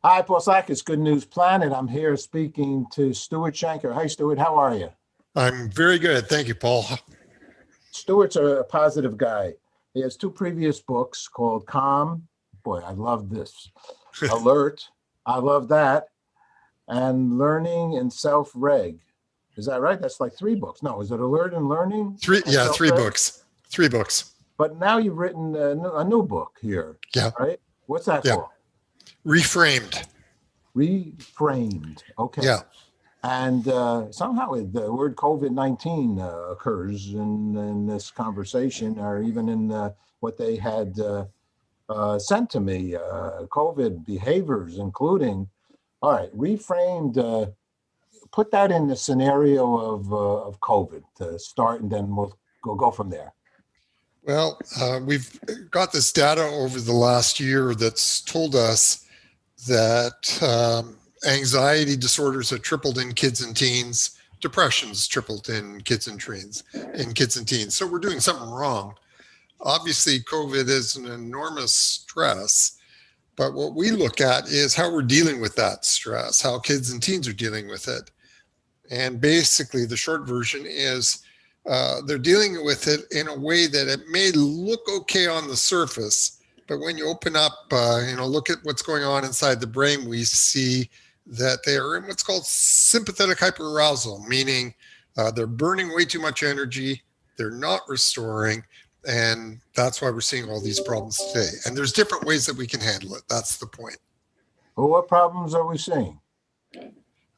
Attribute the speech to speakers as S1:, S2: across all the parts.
S1: Hi, Paul Sackis, Good News Planet. I'm here speaking to Stuart Shanker. Hi, Stuart. How are you?
S2: I'm very good. Thank you, Paul.
S1: Stuart's a positive guy. He has two previous books called Calm. Boy, I love this. Alert. I love that. And Learning and Self-Reg. Is that right? That's like three books. No, is it Alert and Learning?
S2: Three
S1: Self-Reg?
S2: books. Three books.
S1: But now you've written a new book here.
S2: Yeah.
S1: Right? What's that
S2: Yeah.
S1: called?
S2: Reframed.
S1: Reframed. Okay.
S2: Yeah.
S1: And somehow the word COVID-19 occurs in this conversation, or even in what they had sent to me, COVID behaviors, including, all right, reframed, put that in the scenario of COVID to start, and then we'll go from there.
S2: Well, we've got this data over the last year that's told us that anxiety disorders have tripled in kids and teens. Depression's tripled in kids and teens. So we're doing something wrong. Obviously, COVID is an enormous stress, but what we look at is how we're dealing with that stress, how kids and teens are dealing with it. And basically, the short version is they're dealing with it in a way that it may look okay on the surface, but when you open up, look at what's going on inside the brain, we see that they are in what's called sympathetic hyperarousal, meaning they're burning way too much energy, they're not restoring, and that's why we're seeing all these problems today. And there's different ways that we can handle it. That's the point.
S1: Well, what problems are we seeing?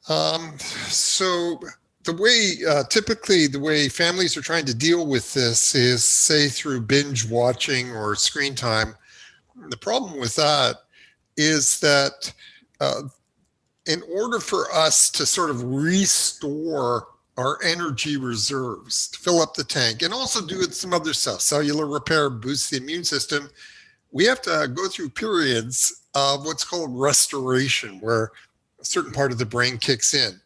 S2: So the way, typically the way families are trying to deal with this is, say, through binge watching or screen time. The problem with that is that in order for us to sort of restore our energy reserves, to fill up the tank, and also do some other stuff, cellular repair, boost the immune system, we have to go through periods of what's called restoration, where a certain part of the brain kicks in.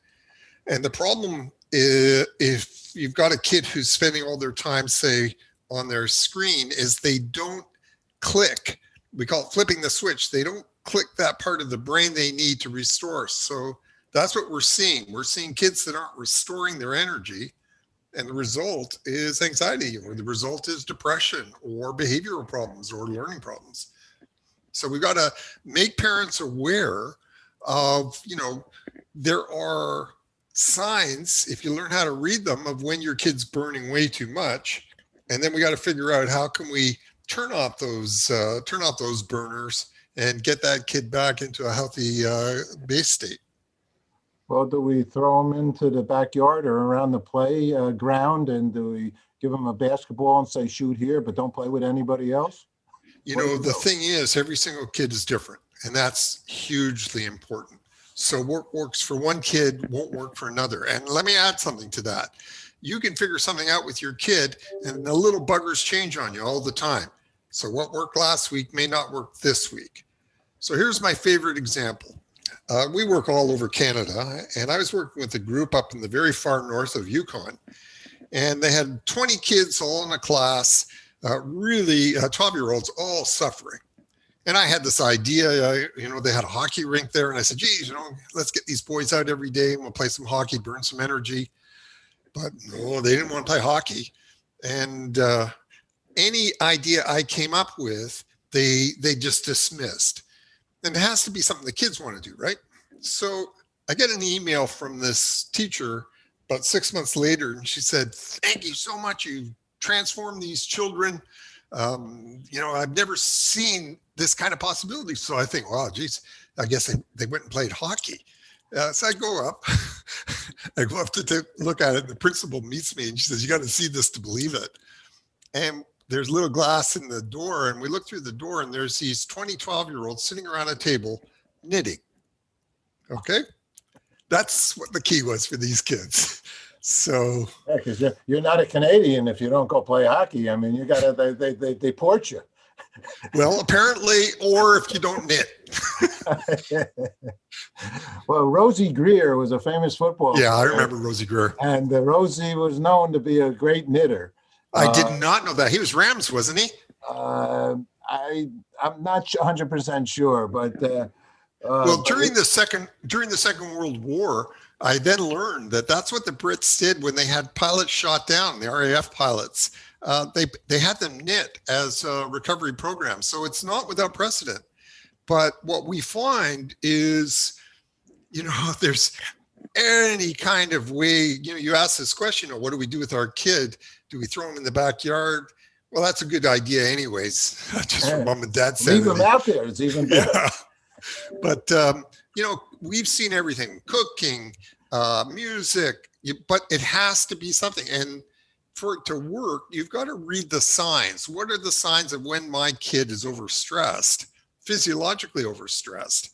S2: And the problem is, if you've got a kid who's spending all their time, say, on their screen, is they don't click. We call it flipping the switch. They don't click that part of the brain they need to restore. So that's what we're seeing. We're seeing kids that aren't restoring their energy, and the result is anxiety, or the result is depression, or behavioral problems, or learning problems. So we've got to make parents aware of, there are signs, if you learn how to read them, of when your kid's burning way too much. And then we got to figure out how can we turn off those burners and get that kid back into a healthy base state.
S1: Well, do we throw them into the backyard or around the playground, and do we give them a basketball and say, shoot here, but don't play with anybody else?
S2: The thing is, every single kid is different, and that's hugely important. So what works for one kid won't work for another. And let me add something to that. You can figure something out with your kid, and the little buggers change on you all the time. So what worked last week may not work this week. So here's my favorite example. We work all over Canada, and I was working with a group up in the very far north of Yukon, and they had 20 kids all in a class, really 12-year-olds all suffering. And I had this idea, they had a hockey rink there, and I said, geez, let's get these boys out every day and we'll play some hockey, burn some energy. But no, they didn't want to play hockey. And any idea I came up with, they just dismissed. And it has to be something the kids want to do, right? So I get an email from this teacher about 6 months later, and she said, thank you so much. You've transformed these children. I've never seen this kind of possibility. So I think, wow, geez, I guess they went and played hockey. So I go up to look at it, and the principal meets me, and she says, you got to see this to believe it. And there's little glass in the door, and we look through the door, and there's these 12-year-olds sitting around a table knitting. Okay? That's what the key was for these kids. So
S1: yeah, because you're not a Canadian if you don't go play hockey. I mean, you gotta they port you.
S2: Well, apparently, or if you don't knit.
S1: Well, Rosie Greer was a famous football player.
S2: Yeah, I remember Rosie Greer.
S1: And Rosie was known to be a great knitter.
S2: I did not know that. He was Rams, wasn't he?
S1: I'm not 100% sure, but
S2: Well,
S1: But
S2: during the Second World War, I then learned that that's what the Brits did when they had pilots shot down, the RAF pilots. They had them knit as a recovery programs. So it's not without precedent. But what we find is, there's any kind of way, you ask this question, what do we do with our kid? Do we throw him in the backyard? Well, that's a good idea anyways, just for mom and dad's
S1: leave
S2: sanity.
S1: them out there. It's even better.
S2: Yeah. But, we've seen everything, cooking, music, but it has to be something. And for it to work, you've got to read the signs. What are the signs of when my kid is overstressed, physiologically overstressed?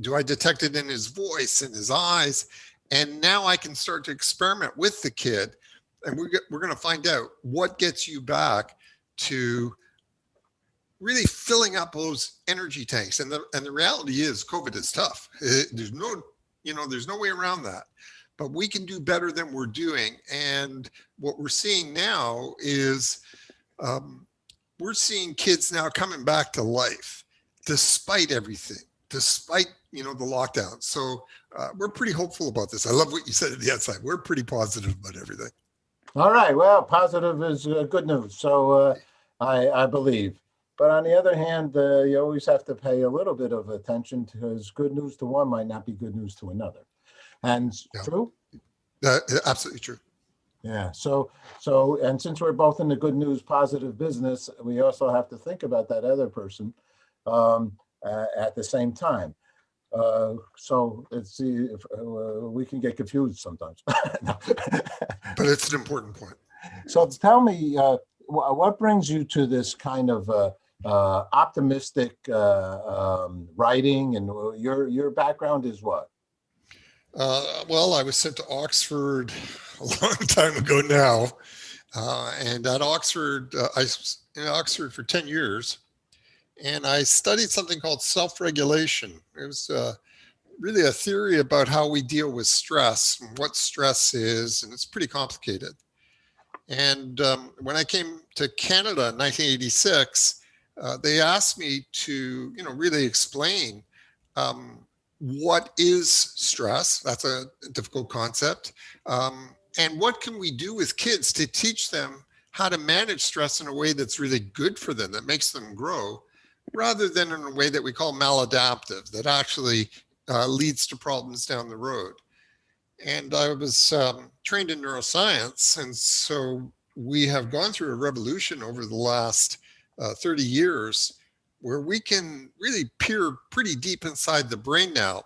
S2: Do I detect it in his voice, in his eyes? And now I can start to experiment with the kid. And we're going to find out what gets you back to really filling up those energy tanks. And the reality is COVID is tough. There's no way around that. But we can do better than we're doing. And what we're seeing now is we're seeing kids now coming back to life despite everything, despite, the lockdown. So we're pretty hopeful about this. I love what you said at the outside. We're pretty positive about everything.
S1: All right. Well, positive is good news. So I believe. But on the other hand, you always have to pay a little bit of attention because good news to one might not be good news to another. And true?
S2: Absolutely true.
S1: Yeah. So, and since we're both in the good news, positive business, we also have to think about that other person at the same time. So let's see if we can get confused sometimes.
S2: But it's an important point.
S1: So tell me, what brings you to this kind of optimistic writing, and your background is what?
S2: Well, I was sent to Oxford a long time ago now. And at Oxford, I was in Oxford for 10 years. And I studied something called self-regulation. It was really a theory about how we deal with stress and what stress is. And it's pretty complicated. And when I came to Canada in 1986, they asked me to, really explain what is stress. That's a difficult concept. And what can we do with kids to teach them how to manage stress in a way that's really good for them, that makes them grow, rather than in a way that we call maladaptive, that actually leads to problems down the road. And I was trained in neuroscience. And so we have gone through a revolution over the last 30 years where we can really peer pretty deep inside the brain now.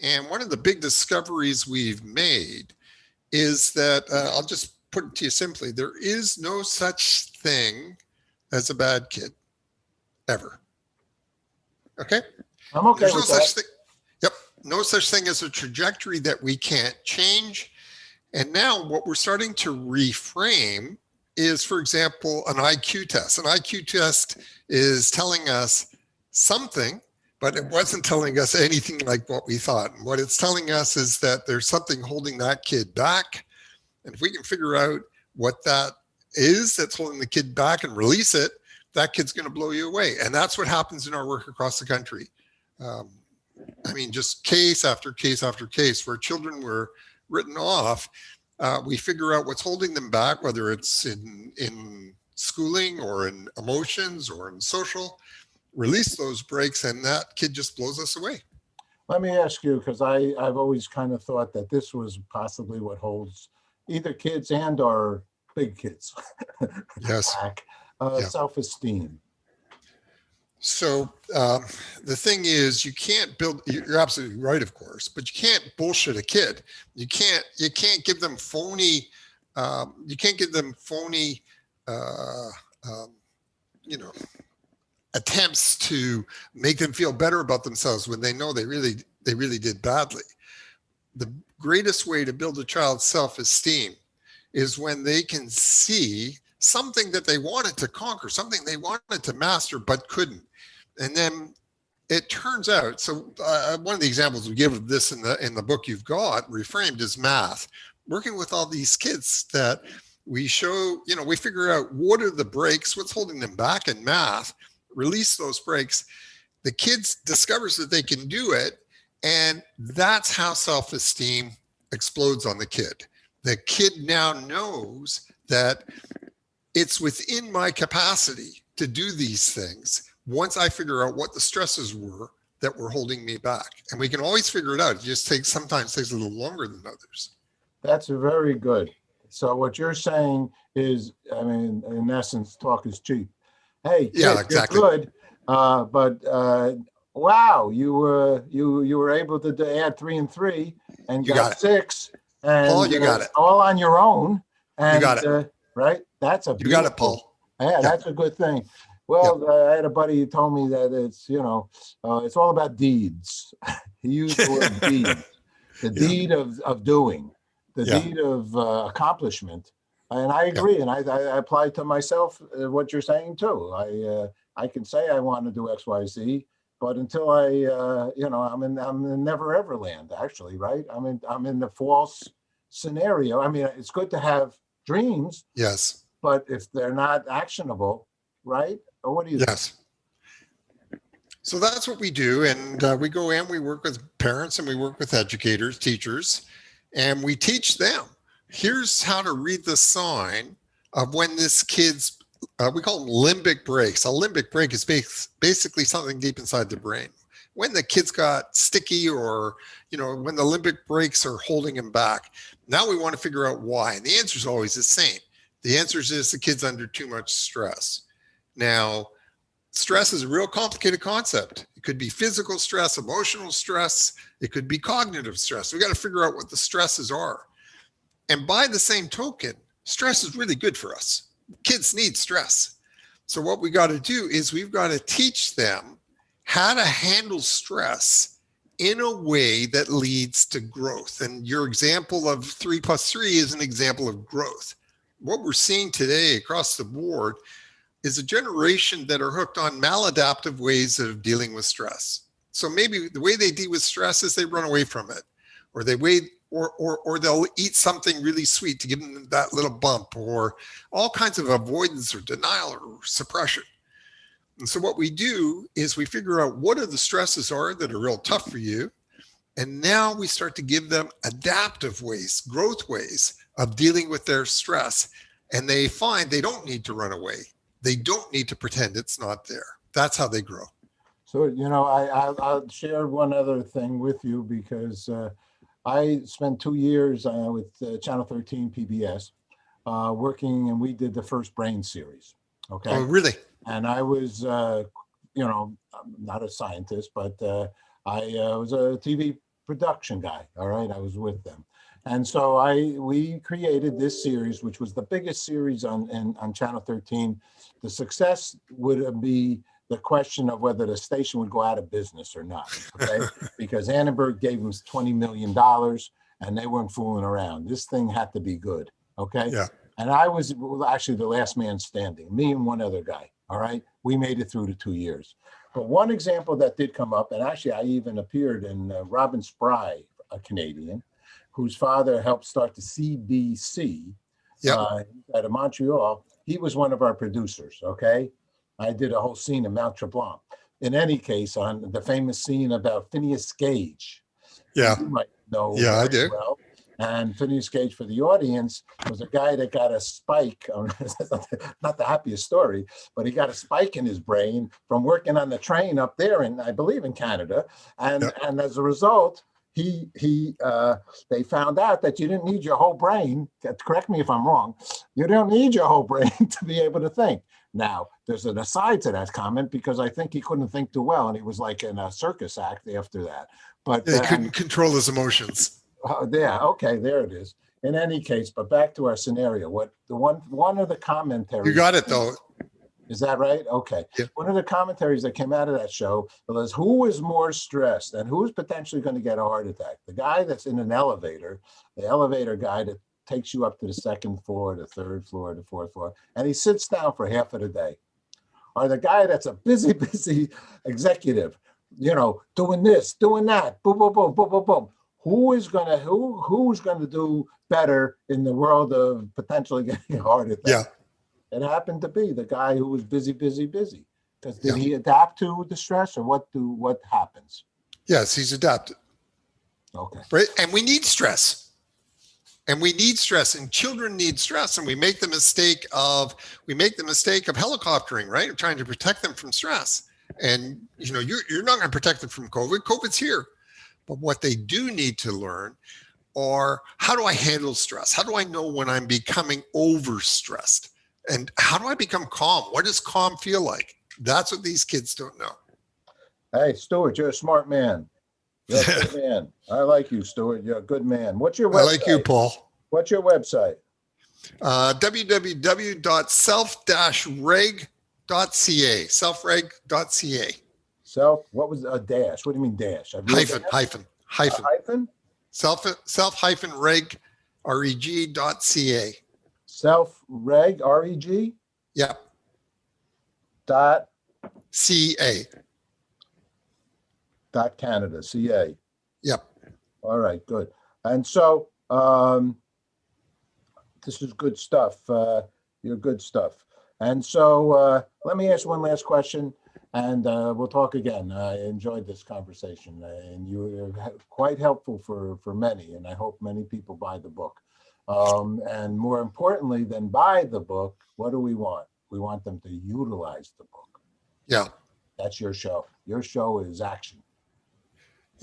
S2: And one of the big discoveries we've made is that, I'll just put it to you simply, there is no such thing as a bad kid, ever. Okay?
S1: I'm okay
S2: There's
S1: with
S2: no
S1: that.
S2: such thing. Yep. No such thing as a trajectory that we can't change. And now what we're starting to reframe is, for example, an IQ test. An IQ test is telling us something, but it wasn't telling us anything like what we thought. And what it's telling us is that there's something holding that kid back. And if we can figure out what that is that's holding the kid back and release it, that kid's going to blow you away. And that's what happens in our work across the country. Just case after case after case where children were written off. We figure out what's holding them back, whether it's in schooling or in emotions or in social, release those brakes, and that kid just blows us away.
S1: Let me ask you, because I've always kind of thought that this was possibly what holds either kids and or big kids
S2: Yes.
S1: back, self-esteem.
S2: So the thing is, you can't build, you're absolutely right, of course, but you can't bullshit a kid. You can't give them phony, attempts to make them feel better about themselves when they know they really did badly. The greatest way to build a child's self-esteem is when they can see something that they wanted to conquer, something they wanted to master but couldn't. And then it turns out, so one of the examples we give of this in the book you've got, Reframed, is math. Working with all these kids that we show, we figure out what are the brakes, what's holding them back in math, release those brakes. The kid discovers that they can do it, and that's how self-esteem explodes on the kid. The kid now knows that it's within my capacity to do these things once I figure out what the stresses were that were holding me back. And we can always figure it out. It just sometimes takes a little longer than others.
S1: That's very good. So what you're saying is, I mean, in essence, talk is cheap. Hey, kid,
S2: Yeah, exactly.
S1: you're good, but wow, you were able to add 3 and 3 and
S2: You
S1: got
S2: got it.
S1: 6, and
S2: Paul, you got it.
S1: all on your own. And
S2: You got it.
S1: right, that's a
S2: You got it,
S1: beautiful.
S2: Paul.
S1: Yeah, that's a good thing. Well, I had a buddy who told me that it's it's all about deeds. He used the word deed, the deed of doing, the deed of accomplishment. And I agree, and I apply to myself what you're saying too. I can say I want to do X, Y, Z, but until I'm in never ever land. Actually, right? I'm in the false scenario. I mean, it's good to have dreams.
S2: Yes.
S1: But if they're not actionable, right? Or what do you think?
S2: Yes. So that's what we do, and we go in. We work with parents, and we work with educators, teachers, and we teach them. Here's how to read the sign of when this kid's, we call them limbic breaks. A limbic break is basically something deep inside the brain. When the kid's got sticky or, when the limbic breaks are holding him back. Now we want to figure out why. And the answer is always the same. The answer is the kid's under too much stress. Now, stress is a real complicated concept. It could be physical stress, emotional stress. It could be cognitive stress. We got to figure out what the stresses are. And by the same token, stress is really good for us. Kids need stress. So what we got to do is we've got to teach them how to handle stress in a way that leads to growth. And your example of 3 + 3 is an example of growth. What we're seeing today across the board is a generation that are hooked on maladaptive ways of dealing with stress. So maybe the way they deal with stress is they run away from it, or they wait, or they'll eat something really sweet to give them that little bump, or all kinds of avoidance or denial or suppression. And so what we do is we figure out what are the stresses are that are real tough for you. And now we start to give them adaptive ways, growth ways of dealing with their stress. And they find they don't need to run away. They don't need to pretend it's not there. That's how they grow.
S1: So, I'll share one other thing with you because I spent 2 years with Channel 13 PBS working, and we did the first Brain series. Okay.
S2: Oh, really?
S1: And I was, I'm not a scientist, but I was a TV production guy. All right. I was with them. And so we created this series, which was the biggest series on Channel 13. The success would be the question of whether the station would go out of business or not, okay? Because Annenberg gave them $20 million and they weren't fooling around. This thing had to be good, okay?
S2: Yeah.
S1: And I was actually the last man standing, me and one other guy, all right? We made it through the 2 years. But one example that did come up, and actually I even appeared in Robin Spry, a Canadian, whose father helped start the CBC out of Montreal. He was one of our producers, okay? I did a whole scene in Mount Tremblant. In any case, on the famous scene about Phineas Gage.
S2: Yeah.
S1: You might know
S2: I do.
S1: well. And Phineas Gage, for the audience, was a guy that got a spike, not the happiest story, but he got a spike in his brain from working on the train up there in, I believe, in Canada. And as a result, they found out that you didn't need your whole brain. Correct me if I'm wrong. You don't need your whole brain to be able to think. Now, there's an aside to that comment because I think he couldn't think too well, and he was like in a circus act after that. But
S2: he couldn't control his emotions.
S1: Okay, there it is. In any case, but back to our scenario. What the one of the commentaries.
S2: You got it though.
S1: Is that right? Okay.
S2: Yeah.
S1: One of the commentaries that came out of that show was who is more stressed and who's potentially going to get a heart attack? The guy that's in an elevator, the elevator guy that takes you up to the second floor, the third floor, the fourth floor, and he sits down for half of the day. Or the guy that's a busy executive, doing this, doing that, boom, boom, boom, boom, boom, boom. Who's gonna do better in the world of potentially getting a heart attack?
S2: Yeah.
S1: It happened to be the guy who was busy. Because did he adapt to the stress, or what happens?
S2: Yes, he's adapted.
S1: Okay.
S2: Right. And we need stress. And we need stress, and children need stress. And we make the mistake of helicoptering, right? Of trying to protect them from stress. And you're not going to protect them from COVID. COVID's here. But what they do need to learn are, how do I handle stress? How do I know when I'm becoming overstressed? And how do I become calm? What does calm feel like? That's what these kids don't know.
S1: Hey, Stuart, you're a smart man. You're a good man. I like you, Stuart. You're a good man. What's your website?
S2: I like you, Paul.
S1: What's your website?
S2: www.self-reg.ca. Self-reg.ca.
S1: What was a dash? What do you mean dash?
S2: Hyphen.
S1: Hyphen?
S2: Self-reg, reg.ca.
S1: Self-reg, R-E-G?
S2: Yep.
S1: Dot
S2: CA.
S1: Dot Canada, CA.
S2: Yep.
S1: All right, good. And so this is good stuff. You're good stuff. And so let me ask one last question, and we'll talk again. I enjoyed this conversation, and you were quite helpful for many, and I hope many people buy the book. And more importantly than buy the book, what do we want? We want them to utilize the book.
S2: Yeah.
S1: That's your show. Your show is action.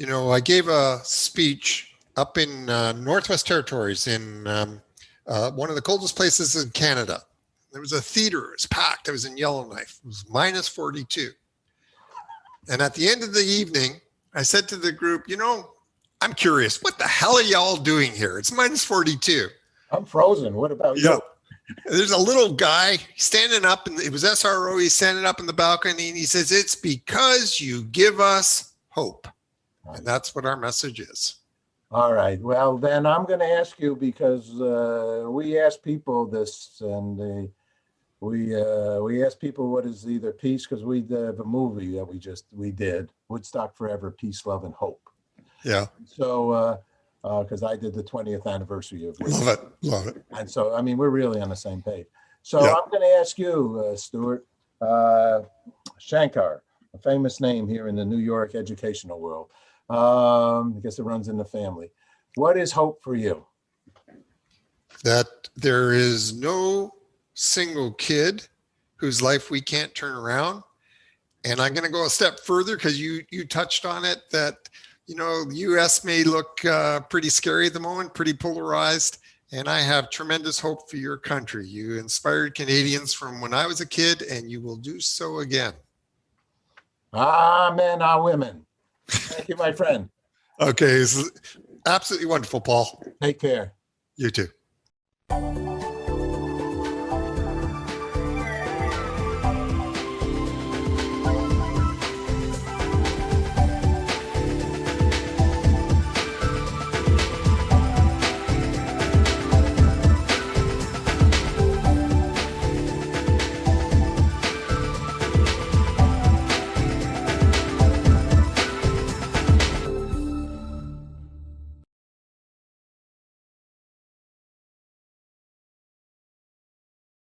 S2: I gave a speech up in Northwest Territories in one of the coldest places in Canada. There was a theater. It was packed. I was in Yellowknife. It was minus 42. And at the end of the evening, I said to the group, I'm curious, what the hell are y'all doing here? It's minus 42.
S1: I'm frozen. What about you?
S2: There's a little guy standing up, and it was SRO. He's standing up in the balcony, and he says, it's because you give us hope. And that's what our message is.
S1: All right. Well, then I'm going to ask you, because we ask people this, and we ask people what is either peace, because we have a movie that we did, Woodstock Forever, Peace, Love, and Hope.
S2: Yeah.
S1: So, because I did the 20th anniversary of Woodstock.
S2: Love it.
S1: And so, I mean, we're really on the same page. So I'm going to ask you, Stuart Shanker, a famous name here in the New York educational world. I guess it runs in the family. What is hope for you?
S2: That there is no single kid whose life we can't turn around. And I'm going to go a step further, because you touched on it, that, the U.S. may look pretty scary at the moment, pretty polarized. And I have tremendous hope for your country. You inspired Canadians from when I was a kid, and you will do so again.
S1: Ah, men are women. Thank you, my friend.
S2: Okay. It's absolutely wonderful, Paul.
S1: Take care.
S2: You too.